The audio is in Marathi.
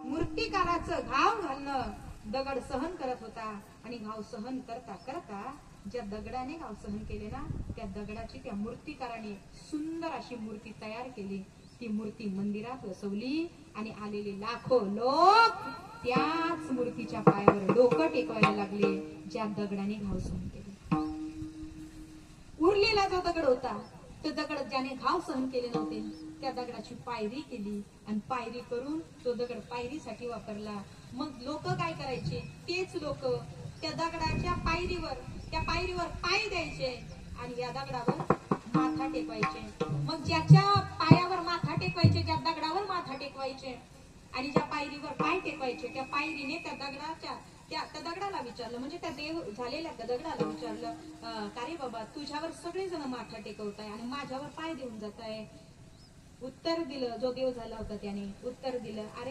मूर्तिकाराचं घाव घालणं दगड सहन करत होता आणि घाव सहन करता करता ज्या दगडाने घाव सहन केले ना त्या दगडाची त्या मूर्तिकाराने सुंदर अशी मूर्ती तयार केली. ती मूर्ती मंदिरात बसवली आणि आलेले लाखो लोक त्याच मूर्तीच्या पायावर डोकं टेकवायला लागले ज्या दगडाने घाव सहन केले. उरलेला जो दगड होता तो दगड ज्याने घाव सहन केले नव्हते त्या दगडाची पायरी केली आणि पायरी करून तो दगड पायरीसाठी वापरला. मग लोक काय करायचे, तेच लोक त्या दगडाच्या पायरीवर पाय द्यायचे आणि या दगडावर माथा टेकवायचे. मग ज्याच्या पायावर माथा टेकवायचे, ज्या दगडावर माथा टेकवायचे आणि ज्या पायरीवर पाय टेकवायचे त्या पायरीने त्या दगडाला विचारलं, म्हणजे त्या देव झालेल्या त्या दगडाला विचारलं, का रे बाबा तुझ्यावर सगळेजण माथा टेकवताय आणि माझ्यावर पाय देऊन जाताय. उत्तर दिलं, जो देव झाला होता त्याने उत्तर दिलं, अरे